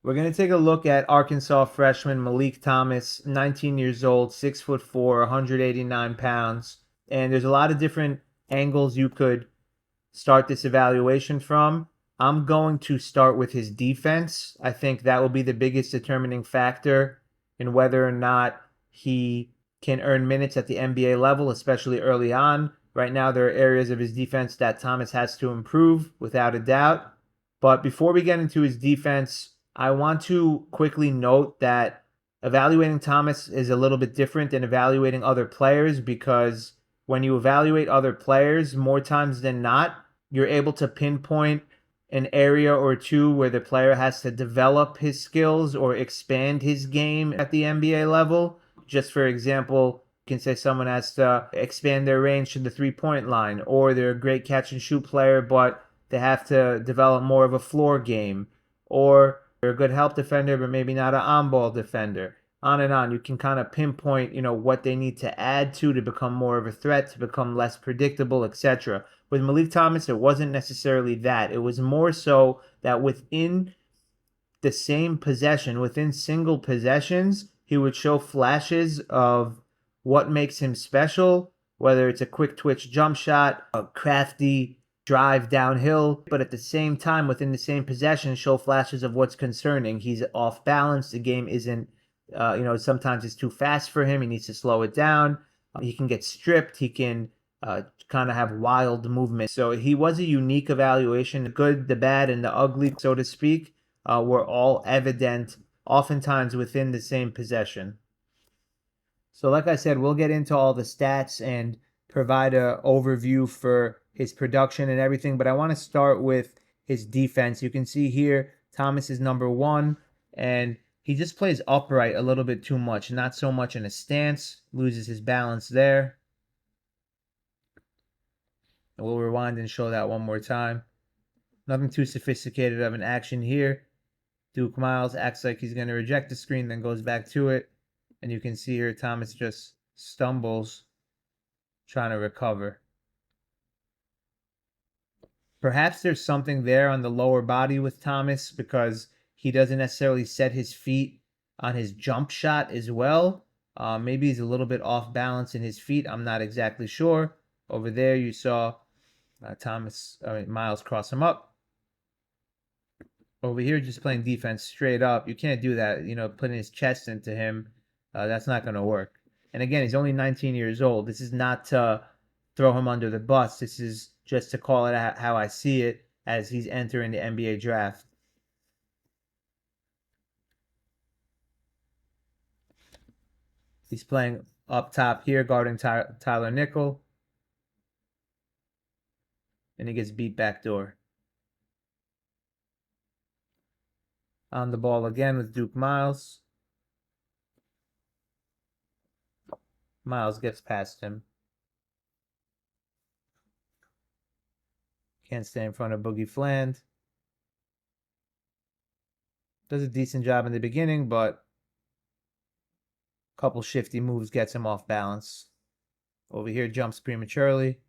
We're going to take a look at Arkansas freshman Meleek Thomas, 19 years old, 6'4", 189 pounds. And there's a lot of different angles you could start this evaluation from. I'm going to start with his defense. I think that will be the biggest determining factor in whether or not he can earn minutes at the NBA level, especially early on. Right now, there are areas of his defense that Thomas has to improve, without a doubt. But before we get into his defense, I want to quickly note that evaluating Thomas is a little bit different than evaluating other players, because when you evaluate other players, more times than not, you're able to pinpoint an area or two where the player has to develop his skills or expand his game at the NBA level. Just for example, you can say someone has to expand their range to the three-point line, or they're a great catch and shoot player, but they have to develop more of a floor game, or they're a good help defender, but maybe not an on-ball defender. On and on. You can kind of pinpoint, what they need to add to become more of a threat, to become less predictable, etc. With Meleek Thomas, it wasn't necessarily that. It was more so that within the same possession, within single possessions, he would show flashes of what makes him special, whether it's a quick twitch jump shot, a crafty drive downhill, but at the same time, within the same possession, show flashes of what's concerning. He's off balance. The game isn't, sometimes it's too fast for him. He needs to slow it down. He can get stripped. He can kind of have wild movement. So he was a unique evaluation. The good, the bad, and the ugly, so to speak, were all evident, oftentimes within the same possession. So like I said, we'll get into all the stats and provide an overview for his production and everything, but I want to start with his defense. You can see here Thomas is number 1, and he just plays upright a little bit too much, not so much in a stance, loses his balance there. And we'll rewind and show that one more time. Nothing too sophisticated of an action here. Duke Miles acts like he's going to reject the screen, then goes back to it. And you can see here Thomas just stumbles trying to recover. Perhaps there's something there on the lower body with Thomas, because he doesn't necessarily set his feet on his jump shot as well. Maybe he's a little bit off balance in his feet. I'm not exactly sure. Over there you saw Miles cross him up. Over here, just playing defense straight up. You can't do that, putting his chest into him. That's not going to work. And again, he's only 19 years old. This is not to throw him under the bus. This is just to call it how I see it as he's entering the NBA draft. He's playing up top here, guarding Tyler Nickel. And he gets beat backdoor. On the ball again with Duke Miles. Miles gets past him. Can't stay in front of Boogie Fland. Does a decent job in the beginning, but a couple shifty moves gets him off balance. Over here, jumps prematurely.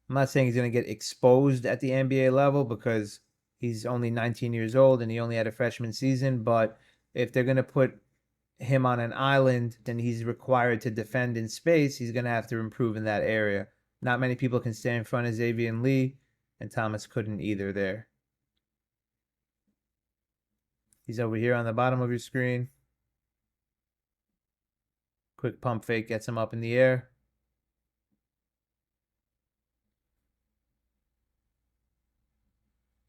I'm not saying he's going to get exposed at the NBA level, because he's only 19 years old and he only had a freshman season, but if they're going to put him on an island and he's required to defend in space, he's going to have to improve in that area. Not many people can stay in front of Xavier and Lee, and Thomas couldn't either there. He's over here on the bottom of your screen. Quick pump fake gets him up in the air.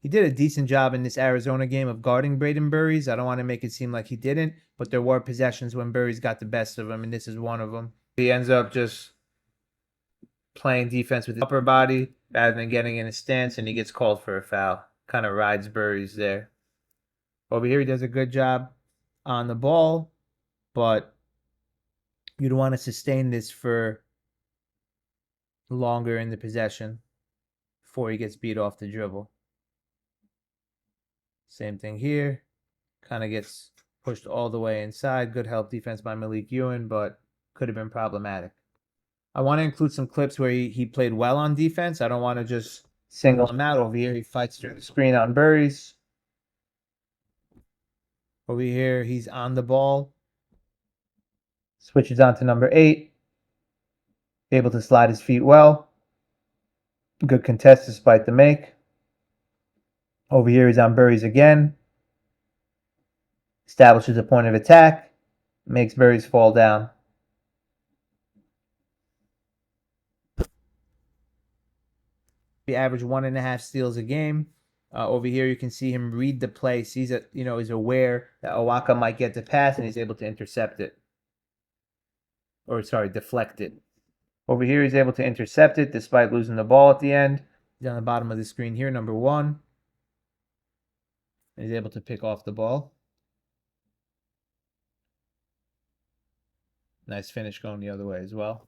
He did a decent job in this Arizona game of guarding Braden Burries. I don't want to make it seem like he didn't, but there were possessions when Burries got the best of him, and this is one of them. He ends up just playing defense with his upper body rather than getting in a stance, and he gets called for a foul. Kind of rides Burries there. Over here, he does a good job on the ball, but you don't want to sustain this for longer in the possession before he gets beat off the dribble. Same thing here. Kind of gets pushed all the way inside. Good help defense by Malik Ewan, but could have been problematic. I want to include some clips where he played well on defense. I don't want to just single him out. Over here, he fights through the screen on Burries. Over here, he's on the ball. Switches on to number 8. Able to slide his feet well. Good contest despite the make. Over here, he's on Burries again. Establishes a point of attack. Makes Burries fall down. He averaged 1.5 steals a game. Over here, you can see him read the play. Sees that is aware that Owaka might get the pass, and he's able to intercept it. Or sorry, deflect it. Over here, he's able to intercept it despite losing the ball at the end. He's on the bottom of the screen here, number 1. And he's able to pick off the ball. Nice finish going the other way as well.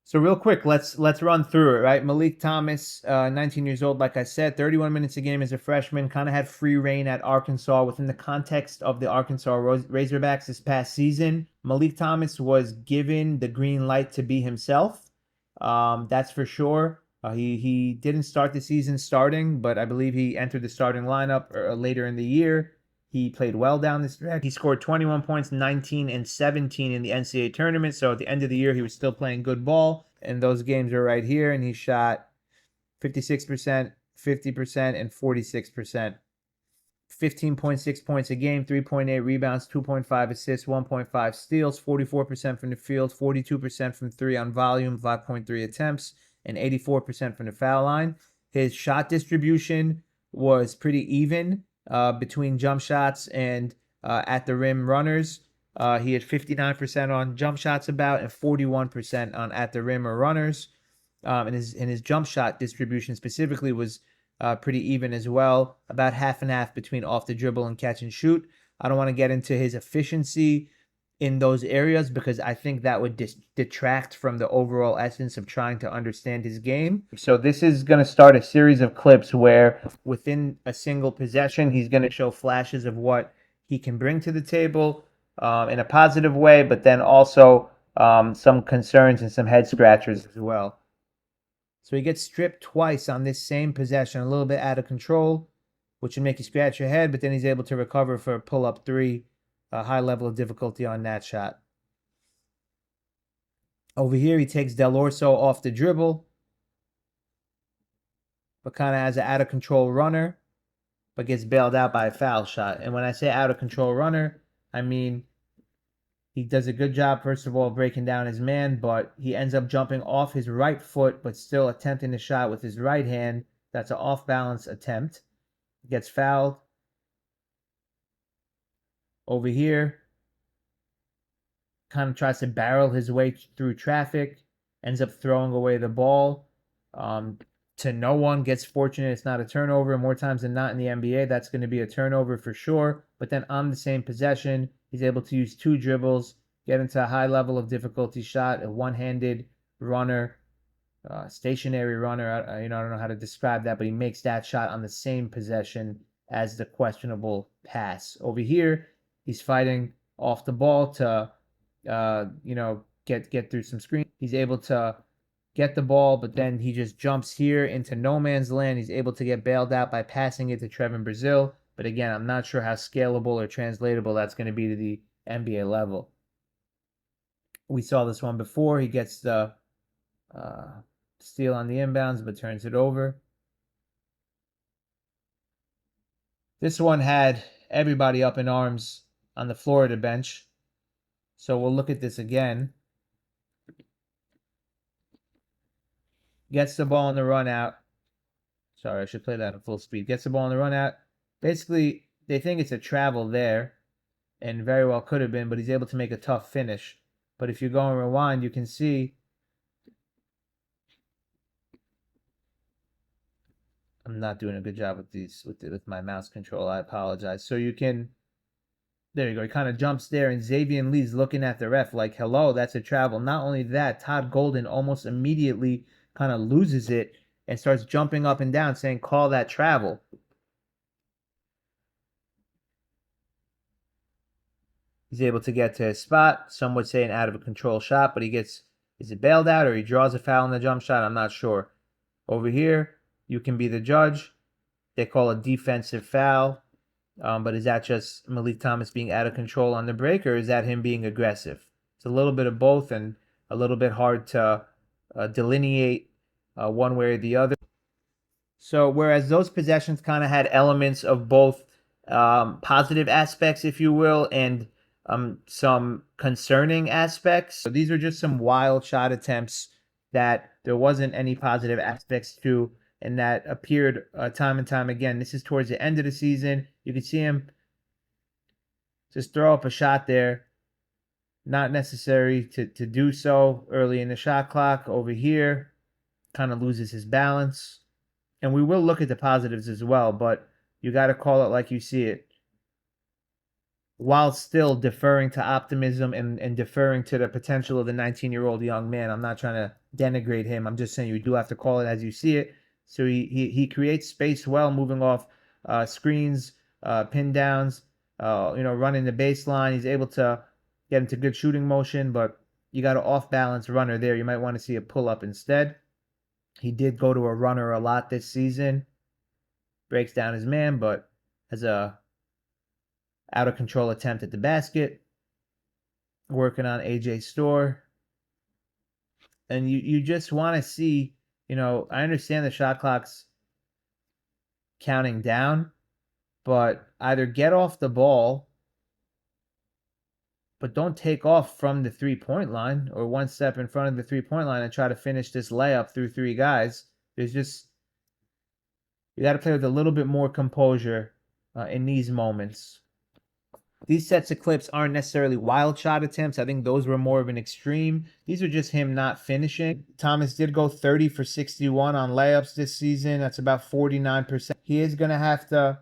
So real quick, let's run through it, right? Meleek Thomas, 19 years old, like I said, 31 minutes a game as a freshman, kind of had free reign at Arkansas within the context of the Arkansas Razorbacks this past season. Meleek Thomas was given the green light to be himself. That's for sure. He didn't start the season starting, but I believe he entered the starting lineup later in the year. He played well down the stretch. He scored 21 points, 19 and 17 in the NCAA tournament. So at the end of the year, he was still playing good ball. And those games are right here. And he shot 56%, 50%, and 46%. 15.6 points a game, 3.8 rebounds, 2.5 assists, 1.5 steals, 44% from the field, 42% from 3 on volume, 5.3 attempts, and 84% from the foul line. His shot distribution was pretty even between jump shots and at the rim runners. He had 59% on jump shots about and 41% on at the rim or runners. And his jump shot distribution specifically was pretty even as well, about half and half between off the dribble and catch and shoot. I don't want to get into his efficiency in those areas because I think that would detract from the overall essence of trying to understand his game. So this is going to start a series of clips where within a single possession, he's going to show flashes of what he can bring to the table in a positive way, but then also some concerns and some head scratchers as well. So he gets stripped twice on this same possession, a little bit out of control, which would make you scratch your head, but then he's able to recover for a pull-up 3, a high level of difficulty on that shot. Over here, he takes Del Orso off the dribble, but kind of has an out-of-control runner, but gets bailed out by a foul shot. And when I say out-of-control runner, I mean he does a good job, first of all, breaking down his man, but he ends up jumping off his right foot, but still attempting the shot with his right hand. That's an off-balance attempt. Gets fouled. Over here, kind of tries to barrel his way through traffic, ends up throwing away the ball to no one. Gets fortunate it's not a turnover. More times than not in the NBA, that's going to be a turnover for sure. But then on the same possession, he's able to use 2 dribbles, get into a high level of difficulty shot, a one-handed runner, stationary runner. I don't know how to describe that, but he makes that shot on the same possession as the questionable pass. Over here, he's fighting off the ball to, get through some screen. He's able to get the ball, but then he just jumps here into no man's land. He's able to get bailed out by passing it to Trevin Brazil. But again, I'm not sure how scalable or translatable that's going to be to the NBA level. We saw this one before. He gets the steal on the inbounds, but turns it over. This one had everybody up in arms on the Florida bench. So we'll look at this again. Gets the ball on the run out. Sorry, I should play that at full speed. Gets the ball on the run out. Basically, they think it's a travel there, and very well could have been, but he's able to make a tough finish. But if you go and rewind, you can see I'm not doing a good job with these with my mouse control. I apologize. So you can, there you go. He kind of jumps there, and Xavier Lee's looking at the ref like, "Hello, that's a travel." Not only that, Todd Golden almost immediately kind of loses it and starts jumping up and down, saying, "Call that travel." He's able to get to his spot. Some would say an out of control shot, but he gets Is it bailed out or he draws a foul in the jump shot? I'm not sure. Over here, you can be the judge. They call a defensive foul. But is that just Meleek Thomas being out of control on the break, or is that him being aggressive? It's a little bit of both and a little bit hard to delineate one way or the other. So whereas those possessions kind of had elements of both positive aspects, if you will, and some concerning aspects. So these were just some wild shot attempts that there wasn't any positive aspects to, and that appeared time and time again. This is towards the end of the season. You can see him just throw up a shot there. Not necessary to do so early in the shot clock. Over here, kind of loses his balance. And we will look at the positives as well, but you got to call it like you see it, while still deferring to optimism and deferring to the potential of the 19-year-old young man. I'm not trying to denigrate him. I'm just saying you do have to call it as you see it. So he creates space well, moving off screens, pin downs, running the baseline. He's able to get into good shooting motion, but you got an off-balance runner there. You might want to see a pull-up instead. He did go to a runner a lot this season. Breaks down his man, but has a out of control attempt at the basket. Working on AJ Store. And you just want to see, I understand the shot clock's counting down, but either get off the ball, but don't take off from the 3-point line or one step in front of the 3-point line and try to finish this layup through three guys. You got to play with a little bit more composure in these moments. These sets of clips aren't necessarily wild shot attempts. I think those were more of an extreme. These are just him not finishing. Thomas did go 30 for 61 on layups this season. That's about 49%. He is going to have to,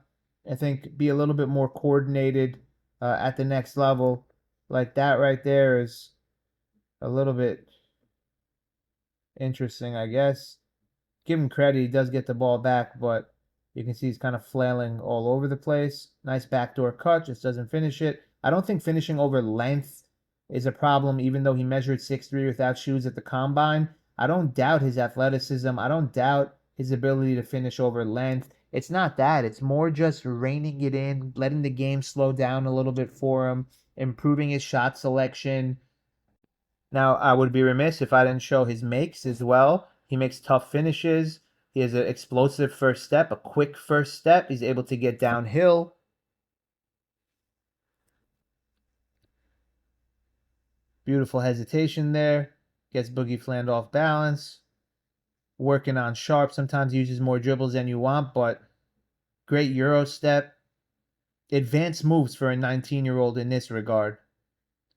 I think, be a little bit more coordinated at the next level. Like that right there is a little bit interesting, I guess. Give him credit. He does get the ball back, but you can see he's kind of flailing all over the place. Nice backdoor cut, just doesn't finish it. I don't think finishing over length is a problem, even though he measured 6'3" without shoes at the combine. I don't doubt his athleticism. I don't doubt his ability to finish over length. It's not that. It's more just reining it in, letting the game slow down a little bit for him, improving his shot selection. Now, I would be remiss if I didn't show his makes as well. He makes tough finishes. He has an explosive first step, a quick first step. He's able to get downhill. Beautiful hesitation there. Gets Boogie Fland off balance. Working on sharp. Sometimes uses more dribbles than you want, but great Euro step. Advanced moves for a 19-year-old in this regard.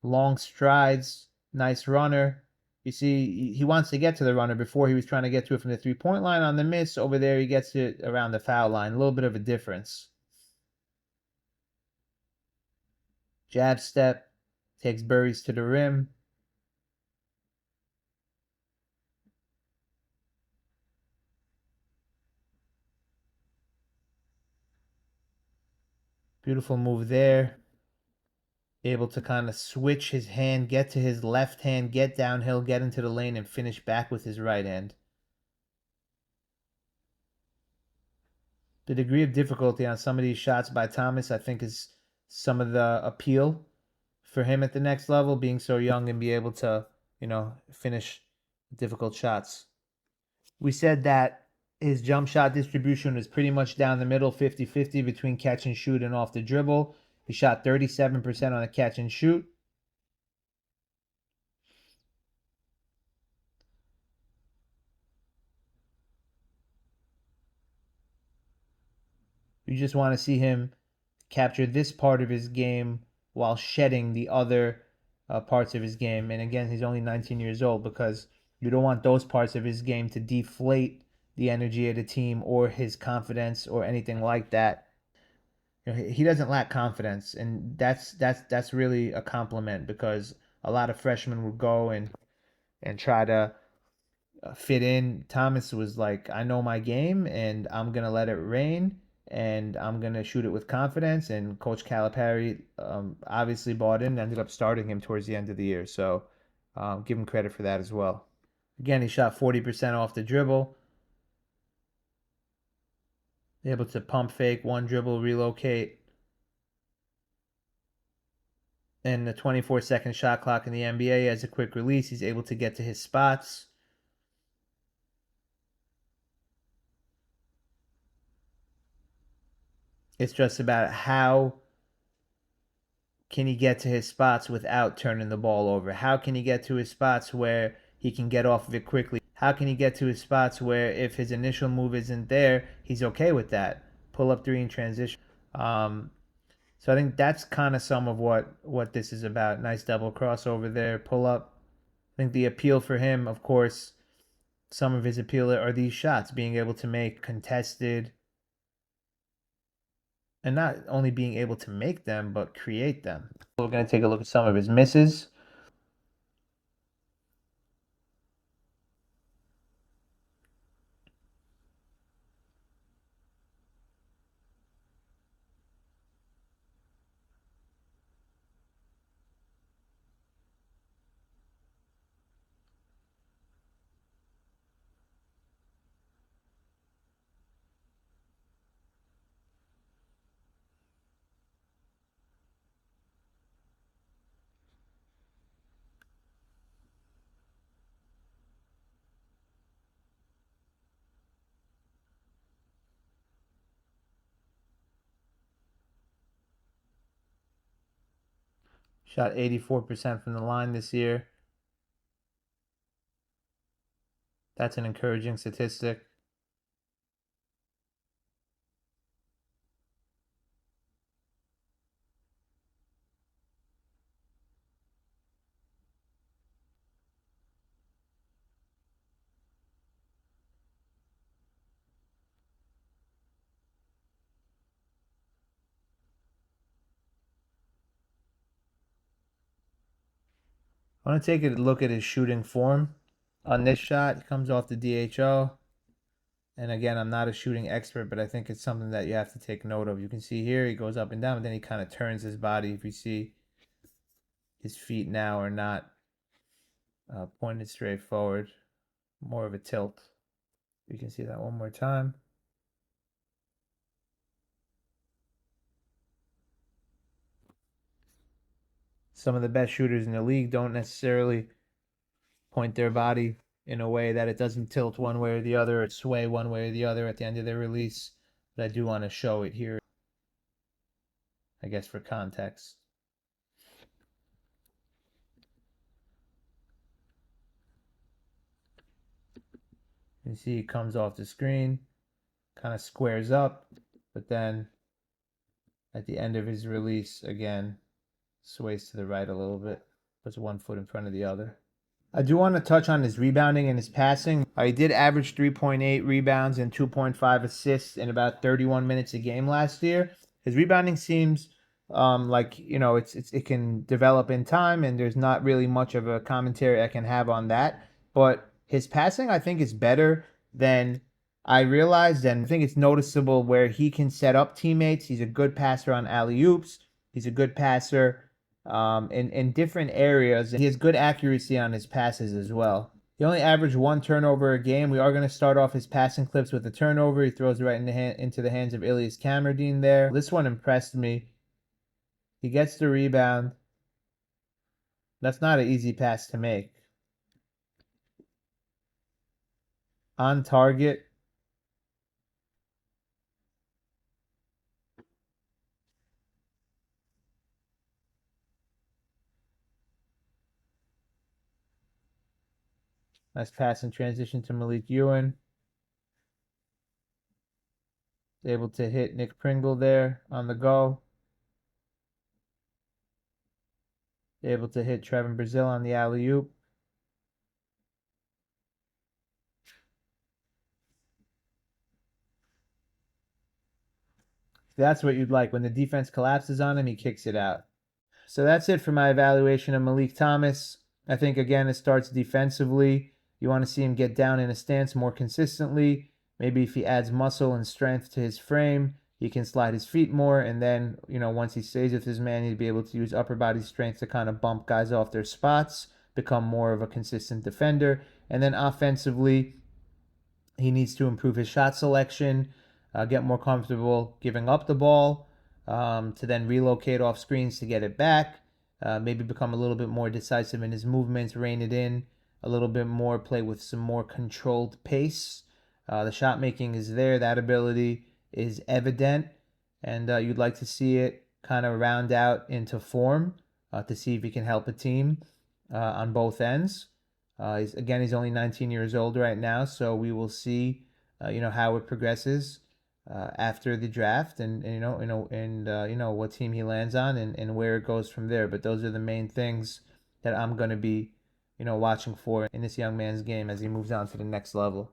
Long strides. Nice runner. You see, he wants to get to the runner. Before he was trying to get to it from the 3-point line on the miss. Over there, he gets it around the foul line. A little bit of a difference. Jab step. Takes Burries to the rim. Beautiful move there. Able to kind of switch his hand, get to his left hand, get downhill, get into the lane, and finish back with his right hand. The degree of difficulty on some of these shots by Thomas, I think, is some of the appeal for him at the next level, being so young and be able to, finish difficult shots. We said that his jump shot distribution was pretty much down the middle, 50-50 between catch and shoot and off the dribble. He shot 37% on the catch and shoot. You just want to see him capture this part of his game while shedding the other parts of his game. And again, he's only 19 years old, because you don't want those parts of his game to deflate the energy of the team or his confidence or anything like that. He doesn't lack confidence, and that's really a compliment, because a lot of freshmen would go and try to fit in. Thomas was like, I know my game, and I'm gonna let it rain, and I'm gonna shoot it with confidence. And Coach Calipari obviously bought in, and ended up starting him towards the end of the year. So give him credit for that as well. Again, he shot 40% off the dribble. Able to pump fake, one dribble, relocate. And the 24-second shot clock in the NBA has a quick release. He's able to get to his spots. It's just about how can he get to his spots without turning the ball over? How can he get to his spots where he can get off of it quickly? How can he get to his spots where if his initial move isn't there, he's okay with that? Pull up three in transition. So I think that's kind of some of what this is about. Nice double crossover there, pull up. I think the appeal for him, of course, some of his appeal are these shots, being able to make contested, and not only being able to make them, but create them. We're going to take a look at some of his misses. Shot 84% from the line this year. That's an encouraging statistic. I want to take a look at his shooting form. On this shot, he comes off the DHO. And again, I'm not a shooting expert, but I think it's something that you have to take note of. You can see here, he goes up and down, but then he kind of turns his body. If you see, his feet now are not pointed straight forward, more of a tilt. You can see that one more time. Some of the best shooters in the league don't necessarily point their body in a way that it doesn't tilt one way or the other, or sway one way or the other at the end of their release. But I do want to show it here, I guess, for context. You see he comes off the screen, kind of squares up, but then at the end of his release, again, sways to the right a little bit, puts one foot in front of the other. I do want to touch on his rebounding and his passing. He did average 3.8 rebounds and 2.5 assists in about 31 minutes a game last year. His rebounding seems like, it can develop in time, and there's not really much of a commentary I can have on that. But his passing, I think, is better than I realized, and I think it's noticeable where he can set up teammates. He's a good passer on alley-oops. He's a good passer in different areas. He has good accuracy on his passes as well. He only averaged one turnover a game. We are going to start off his passing clips with a turnover. He throws it right into the hands of Ilyas Kamerdine there. This one impressed me. He gets the rebound. That's not an easy pass to make. On target. Nice pass in transition to Malik Ewan. Able to hit Nick Pringle there on the go. Able to hit Trevin Brazil on the alley-oop. That's what you'd like. When the defense collapses on him, he kicks it out. So that's it for my evaluation of Meleek Thomas. I think, again, it starts defensively. You want to see him get down in a stance more consistently. Maybe if he adds muscle and strength to his frame, he can slide his feet more. And then, once he stays with his man, he'd be able to use upper body strength to kind of bump guys off their spots. become more of a consistent defender. And then offensively, he needs to improve his shot selection, get more comfortable giving up the ball, to then relocate off screens to get it back, maybe become a little bit more decisive in his movements, rein it in a little bit more, play with some more controlled pace. The shot making is there, that ability is evident, and you'd like to see it kind of round out into form to see if he can help a team on both ends. He's only 19 years old right now, so we will see, how it progresses after the draft, and what team he lands on, and where it goes from there. But those are the main things that I'm going to be, watching for in this young man's game as he moves on to the next level.